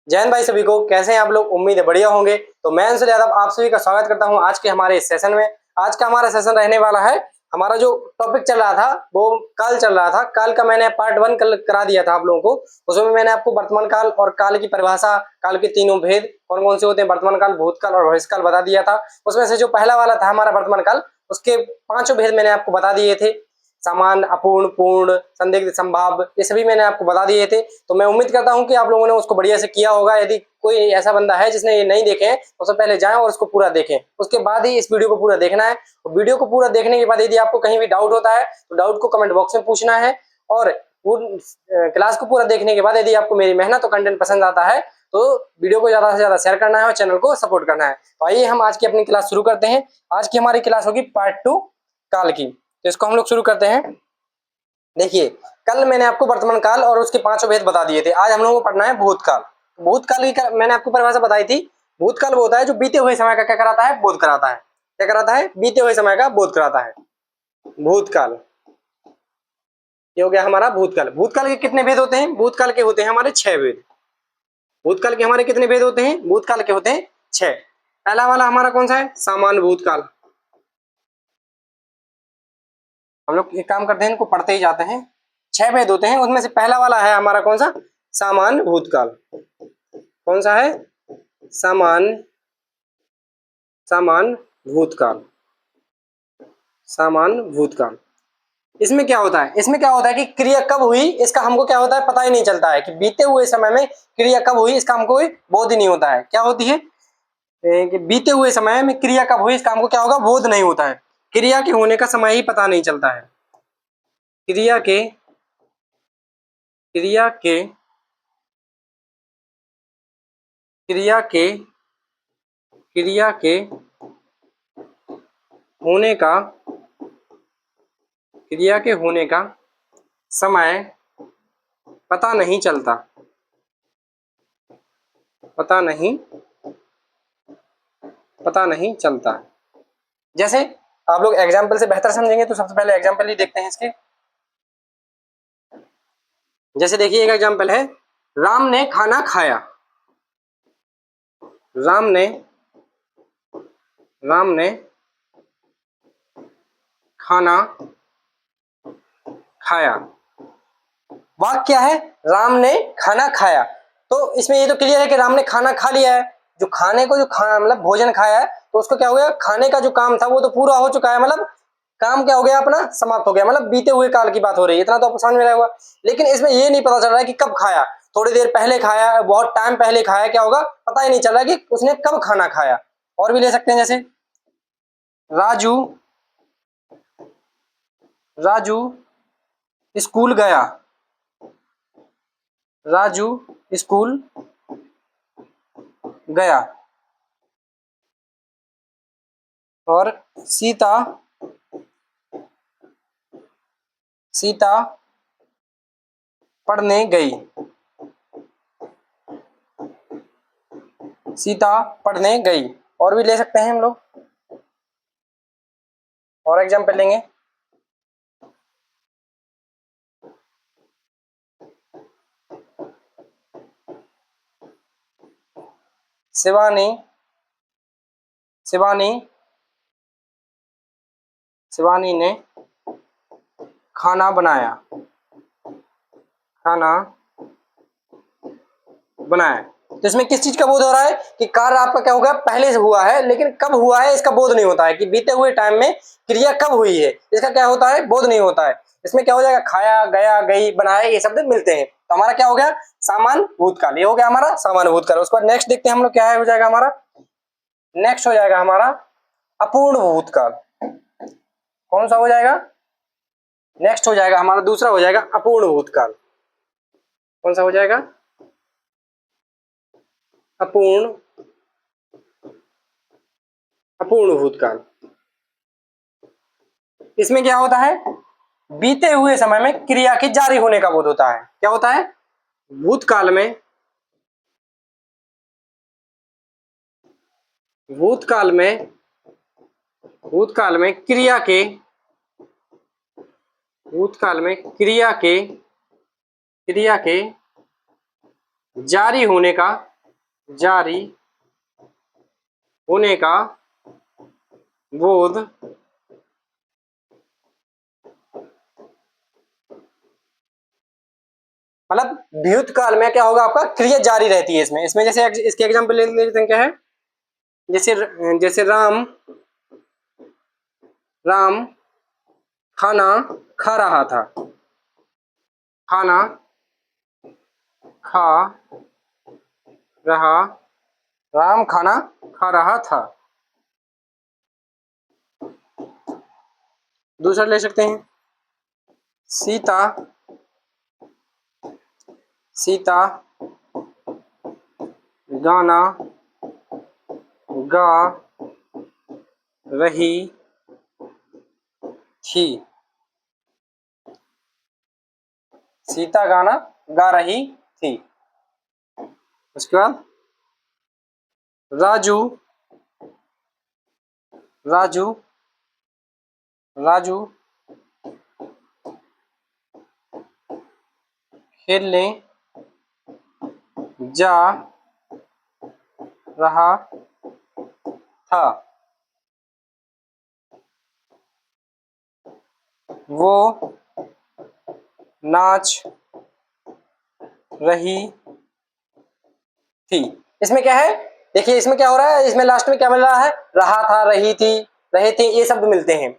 जय हिंद भाई सभी को। कैसे हैं आप लोग? उम्मीद है बढ़िया होंगे। तो मैं अंशुल यादव आप सभी का स्वागत करता हूं आज के हमारे इस सेशन में। आज का हमारा सेशन रहने वाला है, हमारा जो टॉपिक चल रहा था वो काल चल रहा था। काल का मैंने पार्ट 1 करा दिया था आप लोगों को। उसमें मैंने आपको वर्तमान काल और काल की परिभाषा, काल के तीनों भेद कौन कौन से होते हैं, वर्तमान काल, भूतकाल और भविष्यकाल बता दिया था। उसमें से जो पहला वाला था हमारा वर्तमान काल, उसके 5 भेद मैंने आपको बता दिए थे। सामान्य, अपूर्ण, पूर्ण, संदिग्ध, संभाव्य, ये सभी मैंने आपको बता दिए थे। तो मैं उम्मीद करता हूं कि आप लोगों ने उसको बढ़िया से किया होगा। यदि कोई ऐसा बंदा है जिसने ये नहीं देखे हैं तो सबसे पहले जाएं और उसको पूरा देखें, उसके बाद ही इस वीडियो को पूरा देखना है। और वीडियो को पूरा देखने के बाद यदि आपको कहीं भी डाउट होता है तो डाउट को कमेंट बॉक्स में पूछना है। और क्लास को पूरा देखने के बाद यदि आपको मेरी मेहनत और कंटेंट पसंद आता है तो वीडियो को ज्यादा से ज्यादा शेयर करना है और चैनल को सपोर्ट करना है। तो आइए हम आज की अपनी क्लास शुरू करते हैं। आज की हमारी क्लास होगी पार्ट 2 काल की। तो इसको हम लोग शुरू करते हैं। देखिए, कल मैंने आपको वर्तमान काल और उसके 5 भेद बता दिए थे। आज हम लोगों को पढ़ना है भूतकाल। भूतकाल की मैंने आपको परिभाषा बताई थी। भूतकाल वो होता है जो बीते हुए समय का क्या कराता है, बोध कराता है। क्या कराता है? बीते हुए समय का बोध कराता है। भूतकाल, ये हो गया हमारा भूतकाल। भूतकाल के कितने भेद होते हैं? भूतकाल के होते हैं हमारे 6 भेद। भूतकाल के हमारे कितने भेद होते हैं? भूतकाल के होते हैं 6। पहला वाला हमारा कौन सा है? सामान्य भूतकाल। हम लोग एक काम करते हैं, इनको पढ़ते ही जाते हैं। 6 भेद होते हैं, उसमें से पहला वाला है हमारा कौन सा? सामान्य भूतकाल। कौन सा है? सामान्य सामान्य भूतकाल। सामान्य भूतकाल। इसमें क्या होता है? इसमें क्या होता है कि क्रिया कब हुई इसका हमको क्या होता है, पता ही नहीं चलता है। कि बीते हुए समय में क्रिया कब हुई इसका हमको बोध ही नहीं होता है। क्या होती है कि बीते हुए समय में क्रिया कब हुई इसका हमको क्या होगा, बोध नहीं होता है। क्रिया के होने का समय ही पता नहीं चलता है। क्रिया के क्रिया के क्रिया के क्रिया के होने का क्रिया के होने का समय पता नहीं चलता। पता नहीं चलता। जैसे आप लोग एग्जाम्पल से बेहतर समझेंगे तो सबसे पहले एग्जाम्पल ही देखते हैं इसके। जैसे देखिए, एक एग्जाम्पल है, राम ने खाना खाया। राम ने खाना खाया। वाक्य क्या है? राम ने खाना खाया। तो इसमें ये तो क्लियर है कि राम ने खाना खा लिया है। जो खाने को, जो खाना मतलब भोजन खाया है, तो उसको क्या हो गया, खाने का जो काम था वो तो पूरा हो चुका है। मतलब काम क्या हो गया अपना, समाप्त हो गया। मतलब बीते हुए काल की बात हो रही है, इतना तो आपको समझ में आया होगा। लेकिन इसमें ये नहीं पता चल रहा है कि कब खाया। थोड़ी देर पहले खाया, बहुत टाइम पहले खाया, क्या होगा पता ही नहीं चल रहा कि उसने कब खाना खाया। और भी ले सकते हैं, जैसे राजू राजू स्कूल गया। राजू स्कूल गया। और सीता सीता पढ़ने गई। सीता पढ़ने गई। और भी ले सकते हैं हम लोग, और एग्जाम्पल लेंगे। शिवानी शिवानी शिवानी ने खाना बनाया। खाना बनाया। तो इसमें किस चीज का बोध हो रहा है कि कार्य आपका क्या होगा, पहले से हुआ है, लेकिन कब हुआ है इसका बोध नहीं होता है। कि बीते हुए टाइम में क्रिया कब हुई है इसका क्या होता है, बोध नहीं होता है। इसमें क्या हो जाएगा, खाया, गया, गई, बनाया, ये शब्द मिलते हैं। तो हमारा क्या हो गया, सामान्य भूतकाल। ये हो गया हमारा सामान्य भूतकाल। उसके बाद नेक्स्ट देखते हैं हम लोग, क्या है हो जाएगा हमारा, नेक्स्ट हो जाएगा हमारा अपूर्ण भूतकाल। कौन सा हो जाएगा? नेक्स्ट हो जाएगा हमारा दूसरा हो जाएगा अपूर्ण भूतकाल। कौन सा हो जाएगा? अपूर्ण अपूर्ण भूतकाल। इसमें क्या होता है, बीते हुए समय में क्रिया के जारी होने का बोध होता है। क्या होता है? भूतकाल में भूतकाल में भूतकाल में क्रिया के भूतकाल में क्रिया के जारी होने का जारी होने का बोध मतलब भूतकाल में क्या होगा, आपका क्रिया जारी रहती है इसमें। इसमें जैसे इसके एग्जांपल ले लेते हैं, क्या है, जैसे जैसे राम राम खाना खा रहा था, खाना खा रहा, राम खाना खा रहा था। दूसरा ले सकते हैं, सीता सीता गाना गा रही थी, सीता गाना गा रही थी। उसके बाद राजू राजू राजू खेलने जा रहा था, वो नाच रही थी। इसमें क्या है, देखिए इसमें क्या हो रहा है, इसमें लास्ट में क्या मिल रहा है, रहा था, रही थी, रहे थे, ये शब्द मिलते हैं।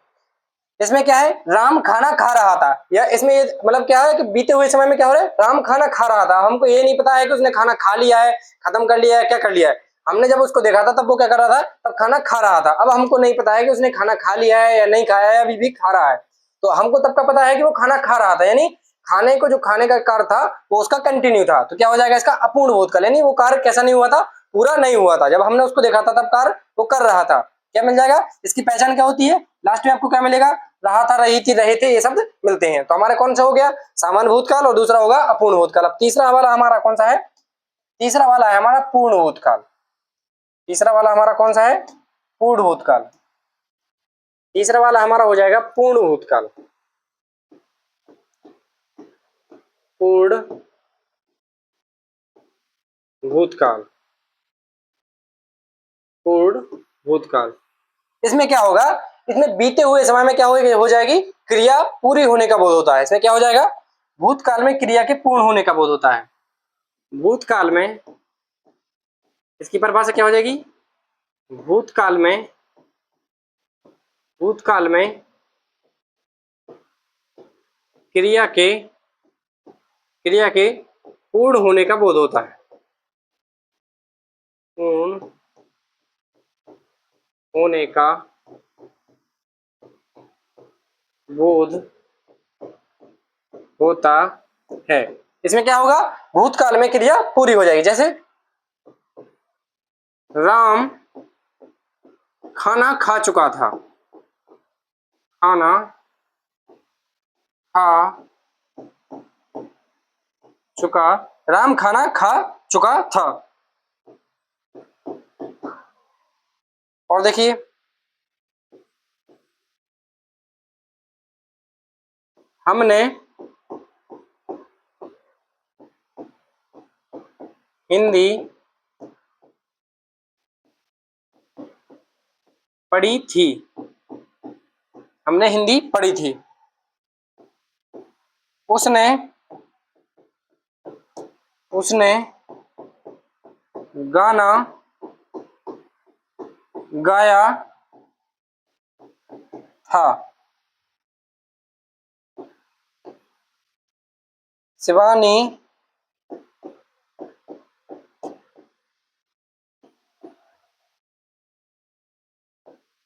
इसमें क्या है, राम खाना खा रहा था, या इसमें ये मतलब क्या है कि बीते हुए समय में क्या हो रहा है, राम खाना खा रहा था। हमको ये नहीं पता है कि उसने खाना खा लिया है, खत्म कर लिया है, क्या कर लिया है। हमने जब उसको देखा था तब वो क्या कर रहा था, तब खाना खा रहा था। अब हमको नहीं पता है कि उसने खाना खा लिया है या नहीं खाया है, अभी भी खा रहा है। तो हमको तब का पता है कि वो खाना खा रहा था, यानी खाने को जो खाने का कार्य था वो उसका कंटिन्यू था। तो क्या हो जाएगा इसका अपूर्ण भूतकाल, यानी वो कार्य कैसा नहीं हुआ था, पूरा नहीं हुआ था। जब हमने उसको देखा था तब कार्य वो कर रहा था। क्या मिल जाएगा, इसकी पहचान क्या होती है, लास्ट में आपको क्या मिलेगा, रहा था, रही थी, रहे थे, ये शब्द मिलते हैं। तो हमारे कौन सा हो गया, सामान्य भूतकाल, और दूसरा होगा अपूर्ण भूतकाल। अब तीसरा वाला हमारा कौन सा है, तीसरा वाला है हमारा पूर्ण भूतकाल। तीसरा वाला हमारा कौन सा है, पूर्ण भूतकाल। तीसरा वाला हमारा हो जाएगा पूर्ण भूतकाल। पूर्ण भूतकाल, पूर्ण भूतकाल। इसमें क्या होगा, इसमें बीते हुए समय में क्या हो जाएगी, क्रिया पूरी होने का बोध होता है। इसमें क्या हो जाएगा, भूतकाल में क्रिया के पूर्ण होने का बोध होता है। भूतकाल में इसकी परिभाषा क्या हो जाएगी, भूतकाल में भूतकाल में क्रिया के पूर्ण होने का बोध होता है, पूर्ण होने का बोध होता है। इसमें क्या होगा, भूतकाल में क्रिया पूरी हो जाएगी। जैसे राम खाना खा चुका था, खाना खा चुका, राम खाना खा चुका था। और देखिए हमने हिंदी पढ़ी थी, हमने हिंदी पढ़ी थी। उसने उसने गाना गाया था, शिवानी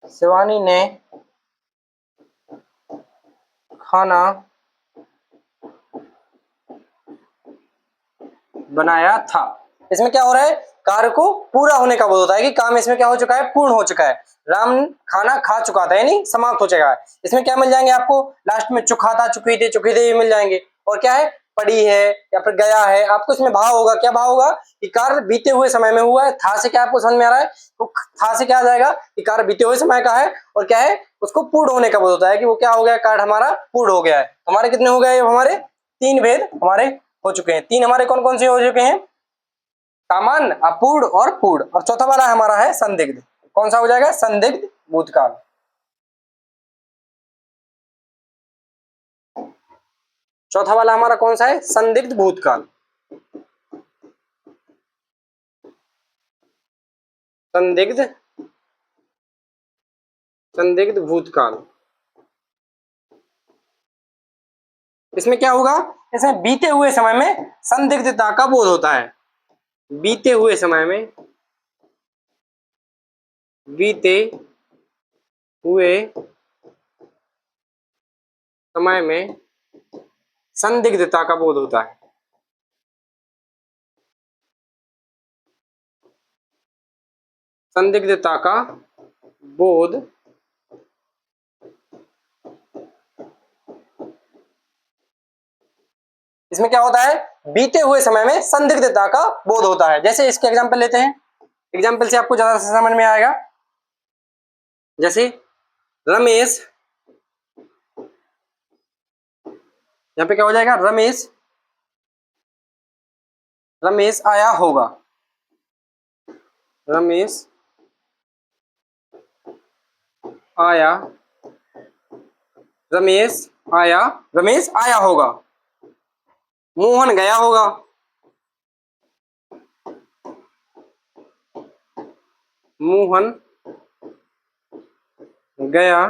शिवानी ने खाना बनाया था। इसमें क्या हो रहा है, कार्य को पूरा होने का बोध होता है कि काम इसमें क्या हो चुका है, पूर्ण हो चुका है। राम खाना खा चुका था, यानी समाप्त हो चुका है। इसमें क्या मिल जाएंगे आपको, लास्ट में चुका था, चुकी थी, चुकी थी मिल जाएंगे। और क्या है, पड़ी है या फिर गया है। आपको इसमें भाव होगा, क्या भाव होगा, कि कार्य बीते हुए समय में हुआ है। था से क्या आपको समझ में आ रहा है, तो था से क्या आ जाएगा कि कार्य बीते हुए समय का है, और क्या है, उसको पूर्ण होने का बोध होता है कि वो क्या हो गया, कार्य हमारा पूर्ण हो गया है। हमारे कितने हो गए, हमारे तीन भेद हमारे हो चुके हैं। तीन हमारे कौन कौन से हो चुके हैं, सामान्य, अपूर्ण और पूर्ण। और चौथा वाला हमारा है संदिग्ध। कौन सा हो जाएगा? संदिग्ध भूतकाल। चौथा वाला हमारा कौन सा है? संदिग्ध भूतकाल। संदिग्ध संदिग्ध भूतकाल। इसमें क्या होगा? इसमें बीते हुए समय में संदिग्धता का बोध होता है। बीते हुए समय में, बीते हुए समय में संदिग्धता का बोध होता है। संदिग्धता का बोध इसमें क्या होता है? बीते हुए समय में संदिग्धता का बोध होता है। जैसे इसके एग्जांपल लेते हैं, एग्जांपल से आपको ज्यादा समझ में आएगा। जैसे रमेश, यहाँ पे क्या हो जाएगा? रमेश रमेश आया होगा। रमेश आया रमेश आया रमेश आया होगा। मोहन गया होगा। मोहन गया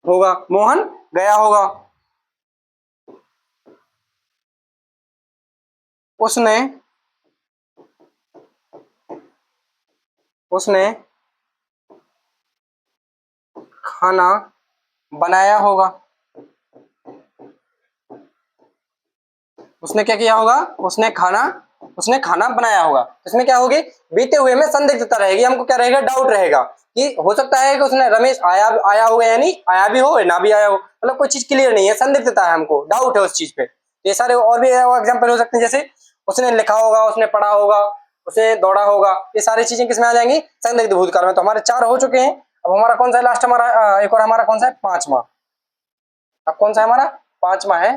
होगा। मोहन गया होगा। उसने उसने खाना बनाया होगा। उसने क्या किया होगा? उसने खाना बनाया होगा। इसमें क्या होगी? बीते हुए में संदिग्धता रहेगी। हमको क्या रहेगा? डाउट रहेगा कि हो सकता है कि उसने रमेश आया आया होगा, यानी आया भी हो ना भी आया हो, मतलब कोई चीज क्लियर नहीं है, संदिग्धता है, हमको डाउट है उस चीज पे। ये सारे और भी एग्जांपल हो सकते हैं। जैसे उसने लिखा होगा, उसने पढ़ा होगा, उसने दौड़ा होगा। ये सारी चीजें किसमें आ जाएंगी? संदिग्ध भूतकाल में। तो हमारे 4 हो चुके हैं। अब हमारा कौन सा है लास्ट? हमारा एक और हमारा कौन सा है? 5वां। अब कौन सा है हमारा? 5वां है।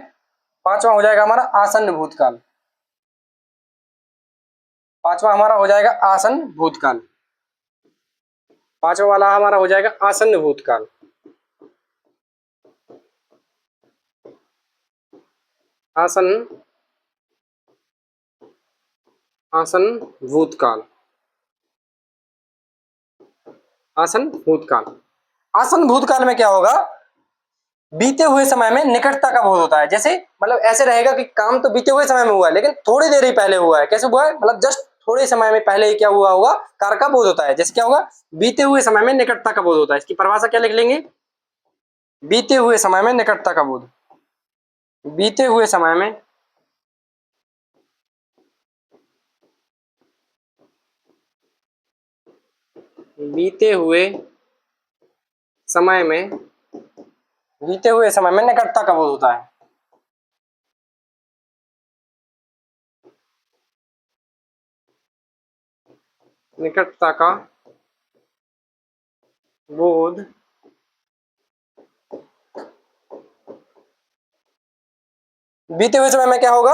5वां हो जाएगा हमारा आसन्न भूतकाल। 5वां हमारा हो जाएगा आसन्न भूतकाल। 5वां वाला हमारा हो जाएगा आसन्न भूतकाल। आसन्न आसन्न भूतकाल। आसन्न भूतकाल। आसन्न भूतकाल में क्या होगा? बीते हुए समय में निकटता का बोध होता है। जैसे मतलब ऐसे रहेगा कि काम तो बीते हुए समय में हुआ है, लेकिन थोड़ी देर ही पहले हुआ है। कैसे हुआ है? मतलब जस्ट थोड़े समय में पहले ही क्या हुआ होगा? कार्य का बोध होता है। जैसे क्या होगा? बीते हुए समय में निकटता का बोध होता है। इसकी परिभाषा क्या लिख लेंगे? बीते हुए समय में निकटता का बोध। बीते हुए समय में बीते हुए समय में बीते हुए समय में निकटता का बोध होता है। निकटता का बोध बीते हुए समय में क्या होगा?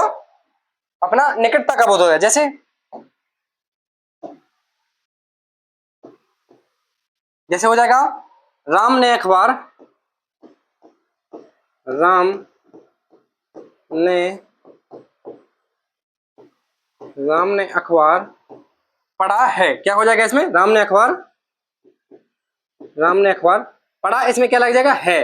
अपना निकटता का बोध होगा। जैसे जैसे हो जाएगा राम ने अखबार राम ने राम ने अखबार पढ़ा है। क्या हो जाएगा इसमें? राम ने अखबार पढ़ा। इसमें क्या लग जाएगा? है।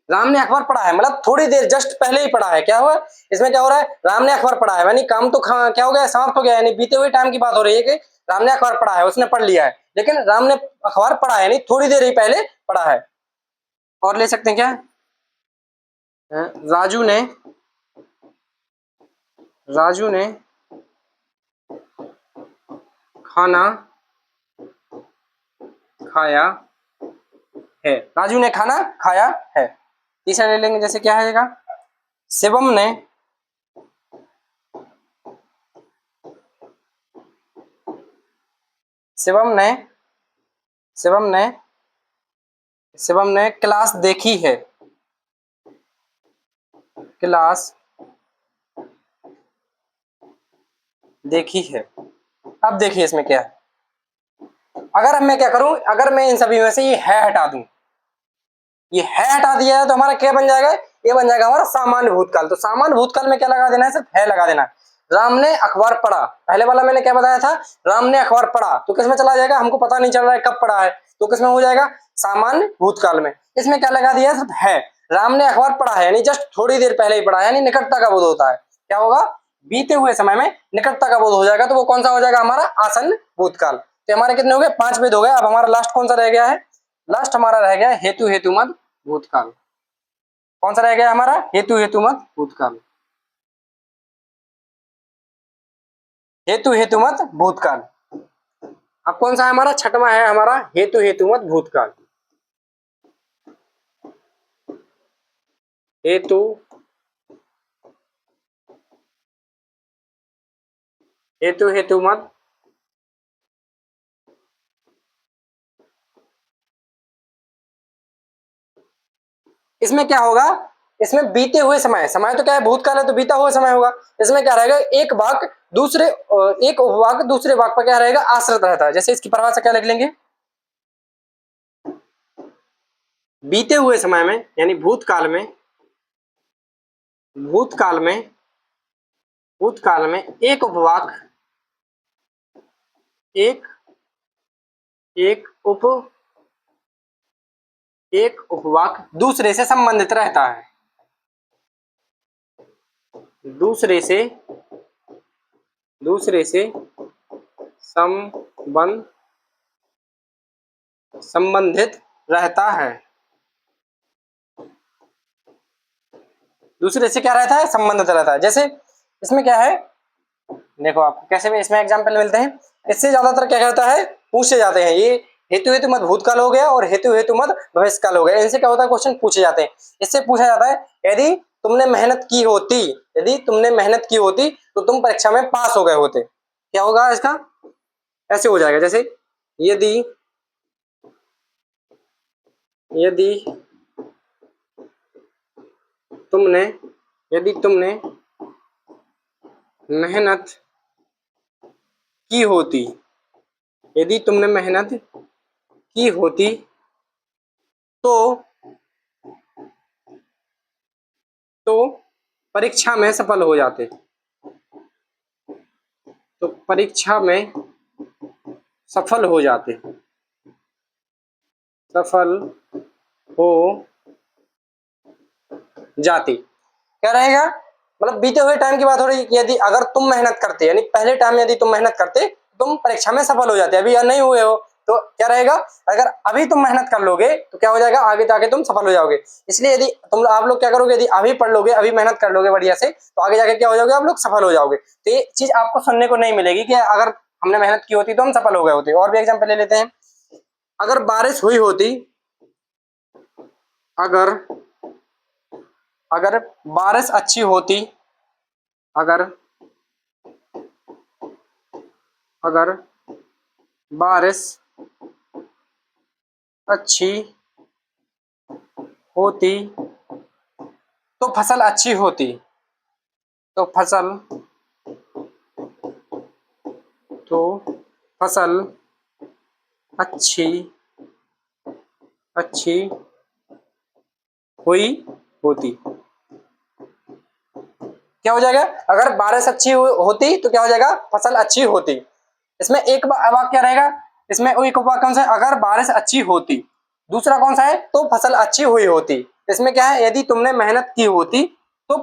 राम ने अखबार पढ़ा है मतलब थोड़ी देर जस्ट पहले ही पढ़ा है। क्या हुआ इसमें? क्या हो रहा है? राम ने अखबार पढ़ा है यानी काम तो क्या हो गया? समाप्त हो गया। यानी बीते हुए टाइम की बात हो रही है कि राम ने अखबार पढ़ा है, उसने पढ़ लिया है, लेकिन राम ने अखबार पढ़ा है यानी थोड़ी देर ही पहले पढ़ा है। और ले सकते हैं क्या? राजू ने राजू ने खाना खाया है। राजू ने खाना खाया है। तीसरा ले लेंगे। जैसे क्या है? शिवम ने शिवम ने शिवम ने शिवम ने क्लास देखी है। क्लास देखी है। अब देखिए इसमें क्या है, अगर मैं क्या करूं, अगर मैं इन सभी में से ये है हटा दूं, ये है हटा दिया है तो हमारा क्या बन जाएगा, ये बन जाएगा हमारा सामान्य भूतकाल। तो सामान्य भूतकाल में क्या लगा देना है, सिर्फ है लगा देना है। राम ने अखबार पढ़ा, पहले वाला मैंने क्या बताया था, राम ने अखबार पढ़ा, तो किसमें चला जाएगा, हमको पता नहीं चल रहा है कब पढ़ा है, तो किसमें हो जाएगा, सामान्य भूतकाल में। इसमें क्या लगा दिया है, सिर्फ है। राम ने अखबार पढ़ा है यानी जस्ट थोड़ी देर पहले ही पढ़ा है, यानी निकटता का बोध होता है। क्या होगा, बीते हुए समय में निकटता का बोध हो जाएगा, तो वो कौन सा हो जाएगा, हमारा आसन्न भूतकाल। तो हमारे कितने हो गए, 5 भेद हो गए। अब हमारा लास्ट कौन सा रह गया है, लास्ट हमारा रह गया हेतु हेतुमत भूतकाल। कौन सा रह गया हमारा, हेतु हेतुमत भूतकाल। हेतु हेतुमत भूतकाल। अब कौन सा है हमारा, छठवां है हमारा हेतु हेतुमत भूतकाल। हेतु हेतु हेतुमत इसमें क्या होगा, इसमें बीते हुए समय, समय तो क्या है, भूतकाल है तो बीता हुआ समय होगा। इसमें क्या रहेगा, एक वाक्य दूसरे एक उपवाक्य दूसरे वाक्य पर क्या रहेगा, आश्रित रहता है। जैसे इसकी परिभाषा क्या लिख लेंगे, बीते हुए समय में यानी भूतकाल में, भूतकाल में, भूतकाल में एक उपवाक्य, एक एक उप एक उपवाक्य दूसरे से संबंधित रहता है, दूसरे से संबंध संबंधित रहता है, दूसरे से क्या रहता है, संबंधित रहता है। जैसे इसमें क्या है, देखो आपको कैसे भी इसमें एग्जाम्पल मिलते हैं। इससे ज्यादातर क्या कहता है, पूछे जाते हैं, ये हेतु हेतु मत भूतकाल हो गया और हेतु हेतु मत भविष्यकाल हो गया। इनसे क्या होता है, क्वेश्चन पूछे जाते हैं। इससे पूछा जाता है, यदि तुमने मेहनत की होती, यदि तुमने मेहनत की होती तो तुम परीक्षा में पास हो गए होते। क्या होगा इसका, ऐसे हो जाएगा। जैसे यदि यदि तुमने यदि तुमने मेहनत की होती, यदि तुमने मेहनत की होती तो तो परीक्षा में सफल हो जाते, तो परीक्षा में सफल हो जाते, सफल हो जाती। क्या रहेगा, मतलब बीते हुए टाइम की बात हो रही है कि यदि अगर तुम मेहनत करते, यानी पहले टाइम में यदि तुम मेहनत करते तुम परीक्षा में सफल हो जाते। अभी यार नहीं हुए हो तो क्या रहेगा, अगर अभी तुम मेहनत कर लोगे तो क्या हो जाएगा, आगे जाके तुम सफल हो जाओगे। इसलिए यदि तुम आप लोग क्या करोगे, यदि अभी पढ़ लोगे, अभी मेहनत कर लोगे बढ़िया से, तो आगे जाके क्या हो जाओगे, आप लोग सफल हो जाओगे। तो ये चीज आपको सुनने को नहीं मिलेगी कि अगर हमने मेहनत की होती तो हम सफल हो गए होते। और भी एग्जाम्पल ले लेते हैं, अगर बारिश हुई होती, अगर अगर बारिश अच्छी होती, अगर अगर बारिश अच्छी होती तो फसल अच्छी होती, तो फसल तो फसल अच्छी अच्छी हुई होती। क्या हो जाएगा, अगर बारिश अच्छी होती तो क्या हो जाएगा, फसल अच्छी होती। इसमें एक वाक्य क्या रहेगा, इसमें एक वाक्य कौन सा है, अगर बारिश अच्छी होती। दूसरा कौन सा है, तो फसल अच्छी हुई होती। इसमें क्या है, यदि तुमने मेहनत की होती तो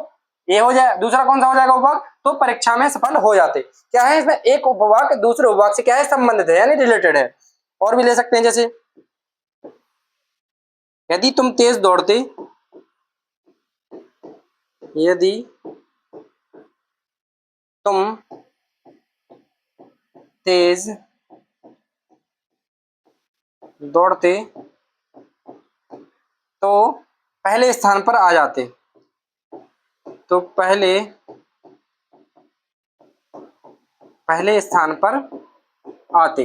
ये हो जाए। दूसरा कौन सा हो जाएगा उपवाक्य, तो परीक्षा में सफल हो जाते। क्या है, इसमें एक उपवाक्य दूसरे उपवाक्य से क्या है, संबंधित है यानी रिलेटेड है। और भी ले सकते हैं, जैसे यदि तुम तेज दौड़ते, यदि तुम तेज दौड़ते तो पहले स्थान पर आ जाते, तो पहले पहले स्थान पर आते।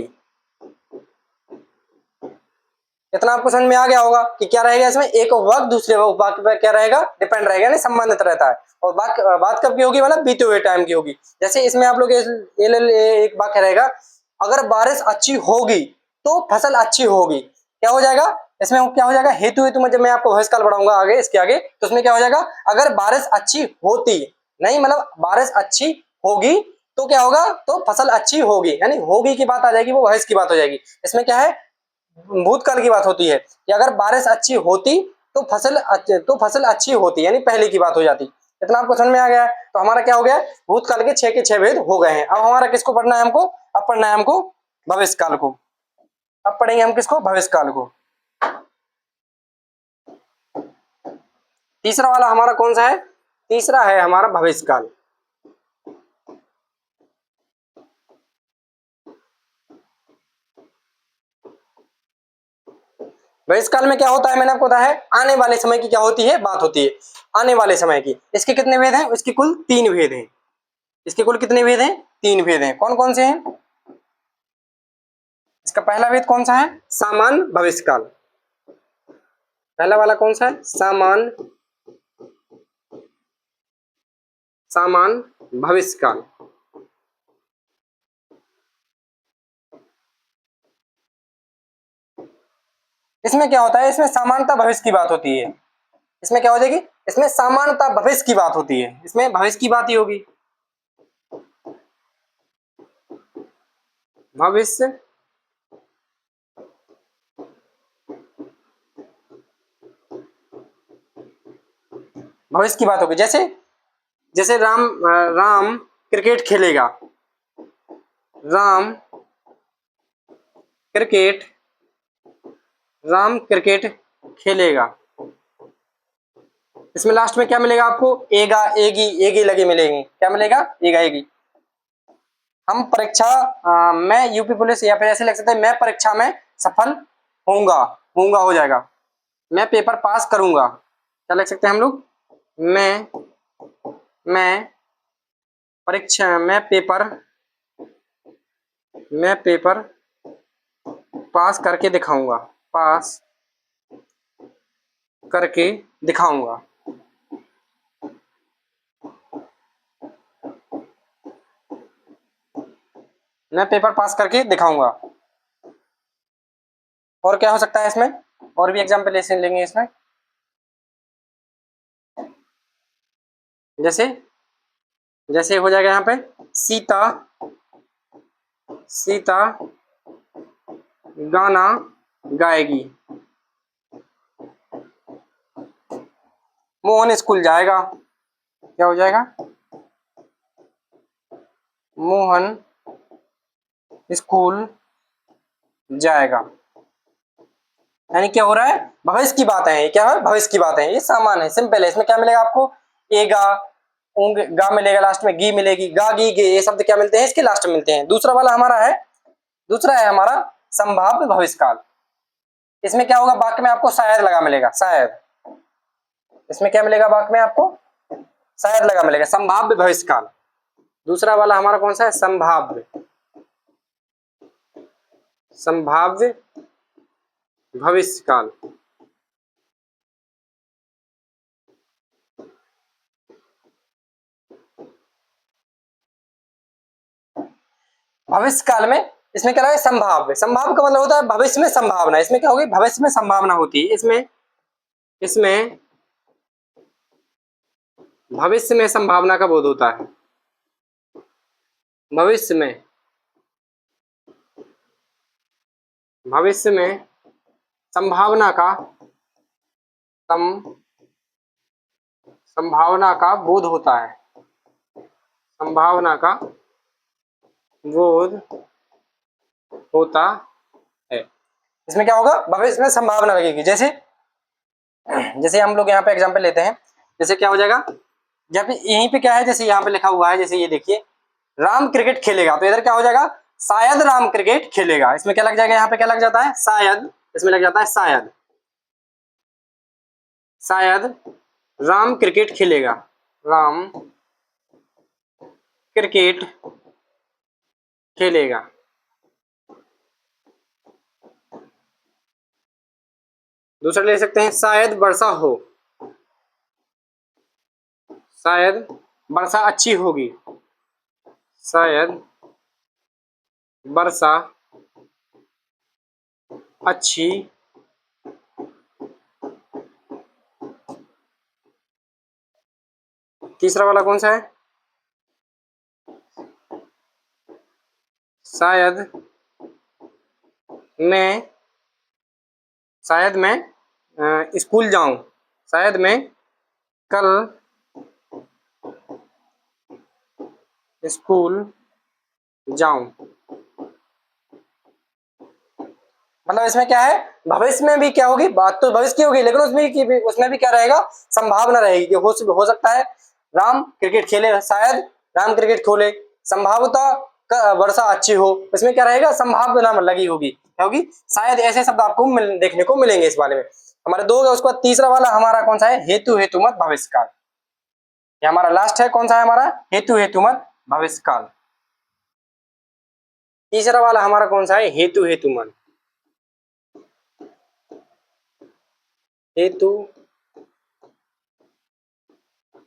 इतना आपको समझ में आ गया होगा कि क्या रहेगा, इसमें एक उपवाक्य दूसरे उपवाक्य पर क्या रहेगा, डिपेंड रहेगा, नहीं संबंधित रहता है। और बात कब की होगी, मतलब बीते हुए टाइम की होगी। जैसे इसमें आप लोग एक वाक्य रहेगा, अगर बारिश अच्छी होगी तो फसल अच्छी होगी। क्या हो जाएगा इसमें, क्या हो जाएगा, हेतु हेतु में जब मैं आपको भविष्य काल पढ़ाऊंगा आगे इसके आगे, तो उसमें क्या हो जाएगा, अगर बारिश अच्छी होती, नहीं मतलब बारिश अच्छी होगी तो क्या होगा, तो फसल अच्छी होगी, यानी होगी की बात आ जाएगी, वो भविष्य की बात हो जाएगी। इसमें क्या है, भूतकाल की बात होती है कि अगर बारिश अच्छी होती तो फसल अच्छी होती, यानी पहले की बात हो जाती। इतना आपको समझ में आ गया है। तो हमारा क्या हो गया, भूतकाल के 6 भेद हो गए हैं। अब हमारा किसको पढ़ना है, हमको अब पढ़ना है हमको भविष्य काल को। अब पढ़ेंगे हम किसको, भविष्य काल को। तीसरा वाला हमारा कौन सा है, तीसरा है हमारा भविष्य काल। भविष्य काल में क्या होता है, मैंने आपको बताया है, आने वाले समय की क्या होती है, बात होती है, आने वाले समय की। इसके कितने भेद हैं, इसके कुल 3 भेद हैं। इसके कुल कितने भेद हैं, 3 भेद हैं। कौन कौन से हैं, इसका पहला भेद कौन सा है, सामान्य भविष्य काल। पहला वाला कौन सा है, सामान्य भविष्य काल। इसमें क्या होता है, इसमें सामान्यता भविष्य की बात होती है। इसमें क्या हो जाएगी, इसमें सामान्यता भविष्य की बात होती है, इसमें भविष्य की बात ही होगी। भविष्य भविष्य की बात होगी। जैसे जैसे राम क्रिकेट खेलेगा, राम क्रिकेट राम क्रिकेट खेलेगा। इसमें लास्ट में क्या मिलेगा आपको, एगा एगी एगी लगे मिलेंगे। क्या मिलेगा, एगा एगी। हम परीक्षा मैं यूपी पुलिस, या फिर ऐसे लिख सकते हैं, मैं परीक्षा में सफल होऊंगा, होऊंगा हो जाएगा, मैं पेपर पास करूंगा। क्या लिख सकते हैं हम लोग, मैं परीक्षा मैं पेपर पास करके दिखाऊंगा, पास करके दिखाऊंगा। मैं पेपर पास करके दिखाऊंगा। और क्या हो सकता है इसमें, और भी एग्जाम्पल ऐसे लेंगे इसमें। जैसे जैसे हो जाएगा यहाँ पे, सीता सीता गाना गाएगी, मोहन स्कूल जाएगा। क्या हो जाएगा, मोहन स्कूल जाएगा। यानी क्या हो रहा है, भविष्य की बात है, क्या है, भविष्य की बात है, ये सामान है, सिंपल है। इसमें क्या मिलेगा आपको, एगा ऊंग गा मिलेगा, लास्ट में गी मिलेगी, गा गी गे, ये शब्द क्या मिलते हैं, इसके लास्ट में मिलते हैं। दूसरा वाला हमारा है, दूसरा है हमारा संभाव्य भविष्य काल। इसमें क्या होगा, वाक्य में आपको शायद लगा मिलेगा, शायद। इसमें क्या मिलेगा, वाक्य में आपको शायद लगा मिलेगा, संभाव्य भविष्य काल। दूसरा वाला हमारा कौन सा है, संभाव्य भविष्य काल। भविष्य काल में इसमें क्या है, संभाव्य। संभाव्य का मतलब होता है भविष्य में संभावना। इसमें क्या होगी, भविष्य में संभावना होती है। इसमें इसमें भविष्य में संभावना का बोध होता है। भविष्य में भविष्य में संभावना का संभावना का बोध होता है, संभावना का बोध होता है। इसमें क्या होगा, भविष्य में संभावना लगेगी। जैसे जैसे हम लोग यहाँ पे एग्जांपल लेते हैं, जैसे क्या हो जाएगा, जब यहीं पे क्या है, जैसे यहाँ पे लिखा हुआ है, जैसे ये देखिए, राम क्रिकेट खेलेगा, तो इधर क्या हो जाएगा, शायद राम क्रिकेट खेलेगा। इसमें क्या लग जाएगा, यहाँ पे क्या लग जाता है, शायद। इसमें लग जाता है शायद, शायद राम क्रिकेट खेलेगा, राम क्रिकेट खेलेगा। दूसरा ले सकते हैं, शायद वर्षा हो, शायद वर्षा अच्छी होगी, शायद वर्षा अच्छी तीसरा वाला कौन सा है? शायद मैं स्कूल जाऊं, शायद मैं कल स्कूल जाऊं। मतलब इसमें क्या है, भविष्य में भी क्या होगी, बात तो भविष्य की होगी, लेकिन उसमें भी क्या रहेगा, संभावना रहेगी कि हो सकता है राम क्रिकेट खेले, शायद राम क्रिकेट खोले, संभावता वर्षा अच्छी हो, इसमें क्या रहेगा, संभावना लगी होगी, क्या होगी, शायद। ऐसे शब्द आपको देखने को मिलेंगे इस बारे में। हमारे दो हो गए। उसके बाद तीसरा वाला हमारा कौन सा है, हेतु हेतुमत भविष्य काल। ये हमारा लास्ट है, कौन सा है हमारा, हेतु हेतुमत भविष्य काल। तीसरा वाला हमारा कौन सा है, हेतु हेतुमत, हेतु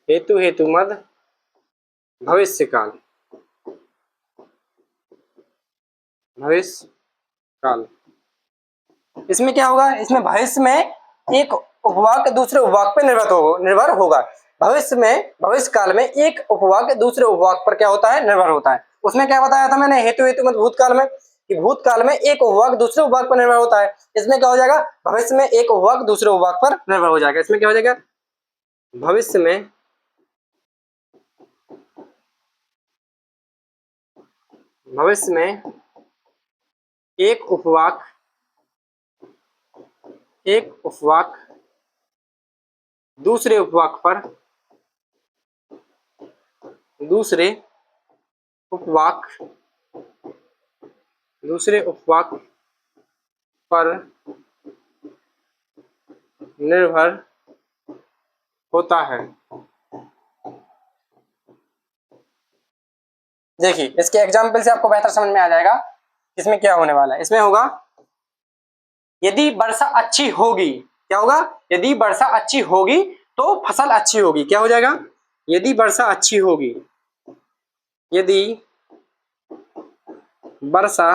हेतु हेतुमत भविष्य काल, भविष्य काल। इसमें क्या होगा, इसमें भविष्य में एक उपवाक दूसरे उपवाक पर निर्भर होगा। भविष्य में, भविष्य काल में एक उपवाक दूसरे उपवाक पर क्या होता है, निर्भर होता है। उसमें क्या बताया था मैंने, हेतु हेतुमत भूतकाल में, कि भूतकाल में एक उपवाक दूसरे उपवाक पर निर्भर होता है। इसमें क्या हो जाएगा, भविष्य में एक उपवाक दूसरे उपवाक पर निर्भर हो जाएगा। इसमें क्या हो जाएगा, भविष्य में एक उपवाक दूसरे उपवाक पर दूसरे उपवाक पर निर्भर होता है। देखिए इसके एग्जाम्पल से आपको बेहतर समझ में आ जाएगा इसमें क्या होने वाला है। इसमें होगा, यदि वर्षा अच्छी होगी, क्या होगा, यदि वर्षा अच्छी होगी तो फसल अच्छी होगी। क्या हो जाएगा, यदि वर्षा अच्छी होगी, यदि वर्षा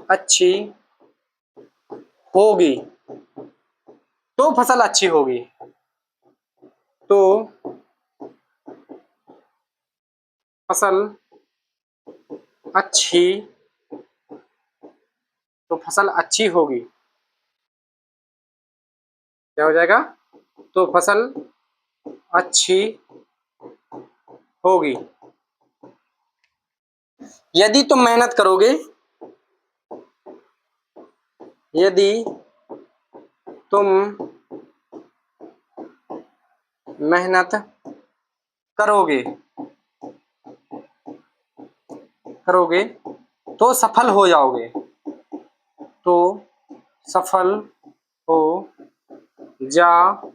अच्छी होगी तो फसल अच्छी होगी, तो फसल अच्छी तो फसल अच्छी होगी। क्या हो जाएगा, तो फसल अच्छी होगी। यदि तुम मेहनत करोगे, यदि तुम मेहनत करोगे करोगे तो सफल हो जाओगे, तो सफल हो जाओगे।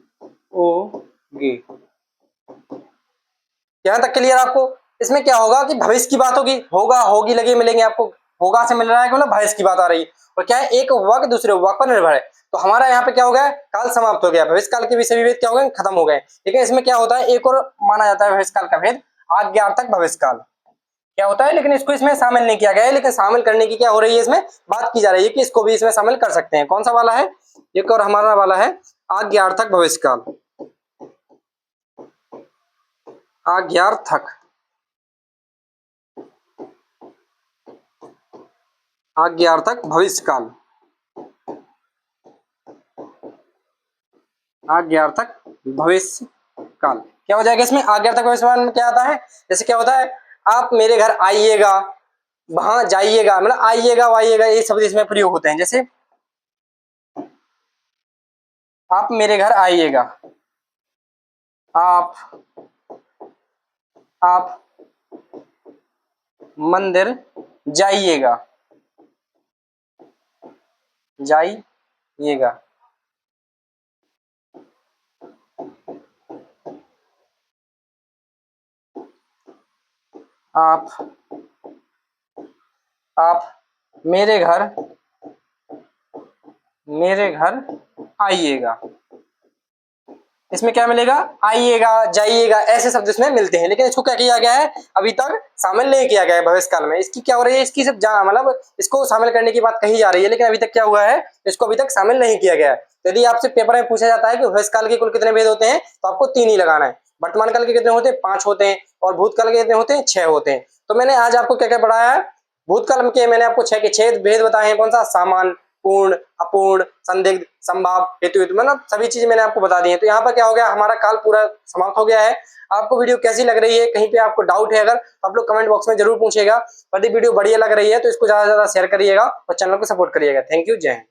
यहां तक क्लियर आपको। इसमें क्या होगा कि भविष्य की बात होगी, होगा होगी लगे मिलेंगे आपको, होगा से मिल रहा है, मतलब भविष्य की बात आ रही है। और क्या है, एक उपवाक दूसरे उपवाक पर निर्भर है। तो हमारा यहाँ पे क्या हो गया, काल समाप्त हो गया, भविष्य काल के विषय विभेद क्या हो गए, खत्म हो गए। लेकिन इसमें क्या होता है, एक और माना जाता है भविष्य काल का भेद, आज्ञार्थक भविष्य काल क्या होता है, लेकिन इसको इसमें शामिल नहीं किया गया है। लेकिन शामिल करने की क्या हो रही है, इसमें बात की जा रही है कि इसको भी इसमें शामिल कर सकते हैं। कौन सा वाला है, एक और हमारा वाला है आज्ञार्थक भविष्य काल, आज्ञार्थक आज्ञार्थक भविष्य काल, आज्ञार्थक भविष्य काल। क्या हो जाएगा इसमें, आज्ञार्थक भविष्य काल में क्या आता है, जैसे क्या होता है, आप मेरे घर आइएगा, वहां जाइएगा, मतलब आइएगा वाइएगा ये शब्द इसमें प्रयोग होते हैं। जैसे आप मेरे घर आइएगा, आप आप मंदिर जाइएगा, जाइएगा। आप आप मेरे घर आइएगा। इसमें क्या मिलेगा, आइएगा, जाइएगा, ऐसे शब्द इसमें मिलते हैं। लेकिन इसको क्या किया गया है, अभी तक शामिल नहीं किया गया है भविष्य काल में। इसकी क्या हो रही है, इसकी सिर्फ मतलब इसको शामिल करने की बात कही जा रही है, लेकिन अभी तक क्या हुआ है, इसको अभी तक शामिल नहीं किया गया है। यदि आपसे पेपर में पूछा जाता है कि भविष्य काल के कुल कितने भेद होते हैं, तो आपको 3 ही लगाना है। वर्तमान काल के कितने होते हैं, 5 होते हैं, और भूतकाल के कितने होते हैं, 6 होते हैं। तो मैंने आज आपको क्या क्या पढ़ाया है, भूतकाल के मैंने आपको 6 के 6 भेद बताए हैं। कौन सा, सामान्य, पूर्ण, अपूर्ण, संदिग्ध, संभाव, हेतु, मतलब सभी चीजें मैंने आपको बता दी है। तो यहाँ पर क्या हो गया, हमारा काल पूरा समाप्त हो गया है। आपको वीडियो कैसी लग रही है, कहीं पे आपको डाउट है अगर, तो आप लोग कमेंट बॉक्स में जरूर पूछिएगा। यदि वीडियो बढ़िया लग रही है तो इसको ज्यादा से ज्यादा शेयर करिएगा और चैनल को सपोर्ट करिएगा। थैंक यू, जय हिंद।